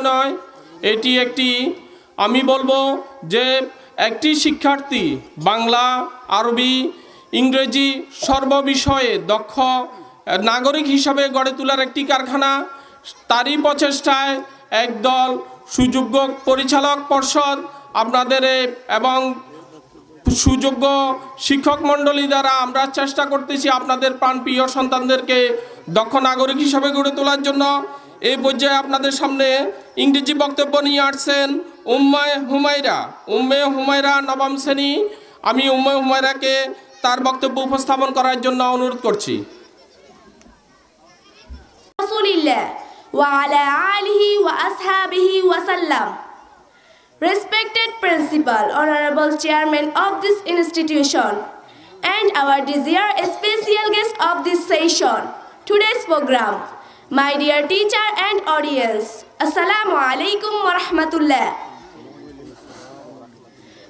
নয়, এটি একটি আমি বলবো যে একটি শিক্ষার্থী বাংলা, আরবি, ইংরেজি সর্ববিষয়ে দক্ষ নাগরিক হিসাবে গড়ে তোলার একটি কারখানা। তারই প্রচেষ্টায় একদল সুযোগ্য পরিচালক পর্ষদ আপনাদের এবং সুযোগ্য শিক্ষক মণ্ডলী দ্বারা আমরা চেষ্টা করতেছি আপনাদের প্রাণপ্রিয় সন্তানদেরকে দক্ষ নাগরিক হিসাবে গড়ে তোলার জন্য। এই পর্যায়ে আপনাদের সামনে ইংরেজি বক্তব্য নিয়ে আসছেন উম্মে হুমায়রা নবম শ্রেণী। আমি উম্মে হুমায়রাকে তার বক্তব্য উপস্থাপন করার জন্য অনুরোধ করছি। রাসূলিল্লাহ ওয়া আলা আলিহি ওয়া আসহাবিহি ওয়া সাল্লাম। Respected Principal, Honorable Chairman of this institution, and our dear special guest of this session, today's program, my dear teacher and audience, Assalamu alaikum wa rahmatullah.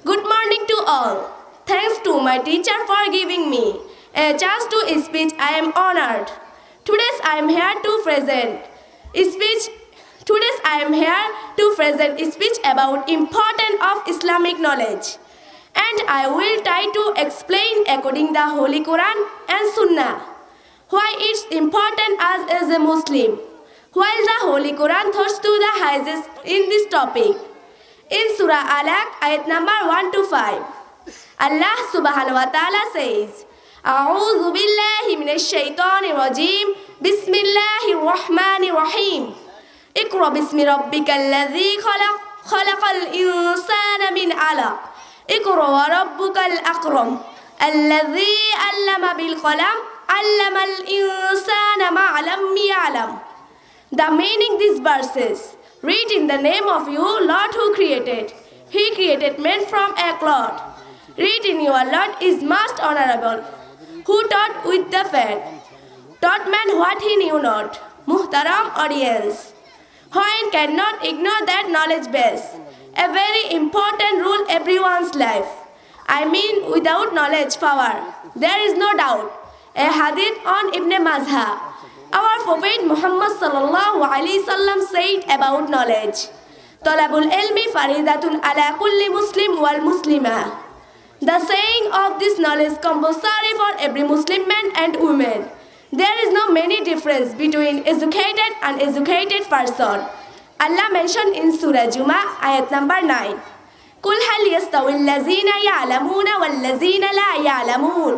Good morning to all. Thanks to my teacher for giving me a chance to speak. I am honored. Today I am here to present speech about importance of Islamic knowledge, and I will try to explain according the Holy Quran and Sunnah why it's important as a Muslim, while the Holy Quran thoughts to the highest in this topic. In Surah Alaq, ayat number 1 to 5, Allah subhanahu wa ta'ala says, A'udhu billahi minash shaitanir rajim, Bismillahir rahmanir rahim. Iqra bismi rabbikal ladhi khalaq, khalaqal insana min 'alaq. Iqra wa rabbukal akram, alladhi 'allama bil qalam, 'allamal insana ma 'lam ya'lam. The meaning these verses: read in the name of you, Lord who created. He created man from a clod. Read in your Lord is most honorable, who taught with the faith, taught man what he knew not. Muhtaram audience, one cannot ignore that knowledge base, a very important rule everyone's life. I mean, without knowledge power, there is no doubt. A hadith on Ibn Mazha, our Prophet Muhammad sallallahu alaihi wasallam said about knowledge, Talabul ilmi faridatun ala kulli muslim wal muslimah. The saying of this knowledge compulsory for every Muslim man and woman. There is no many difference between educated and uneducated person. Allah mentioned in Surah Jumu'ah, ayat number 9. Qul hal yastawi allazina ya'lamuna wal lazina la ya'lamun.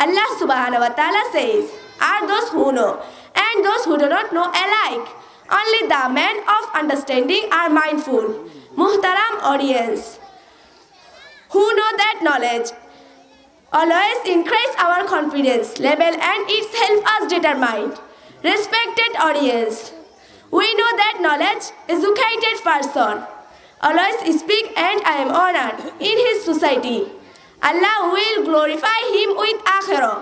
Allah subhanahu wa ta'ala says, are those who know and those who do not know alike? Only the men of understanding are mindful. Muhtaram audience, who know that knowledge always increase our confidence level and it helps us determine. Respected audience, we know that knowledge educated person always speak, and I am honored in his society. Allah will glorify him with akhirah.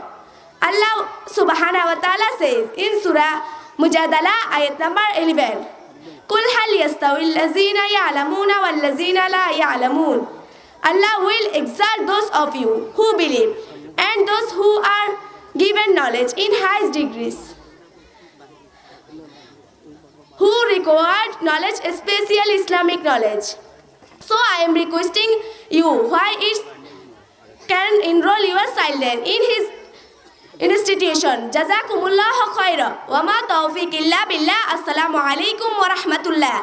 Allah subhanahu wa ta'ala says in Surah Mujadala, ayat number 11, Qul hal yastawi allazina ya'lamuna wal lazina la ya'lamun. Allah will exalt those of you who believe and those who are given knowledge in highest degrees, who required knowledge, especially Islamic knowledge. So I am requesting you, why it can enroll your child in his institution. Jazakumullahu khaira. Wa ma tawfiq illa billah. Assalamu alaikum wa rahmatullah.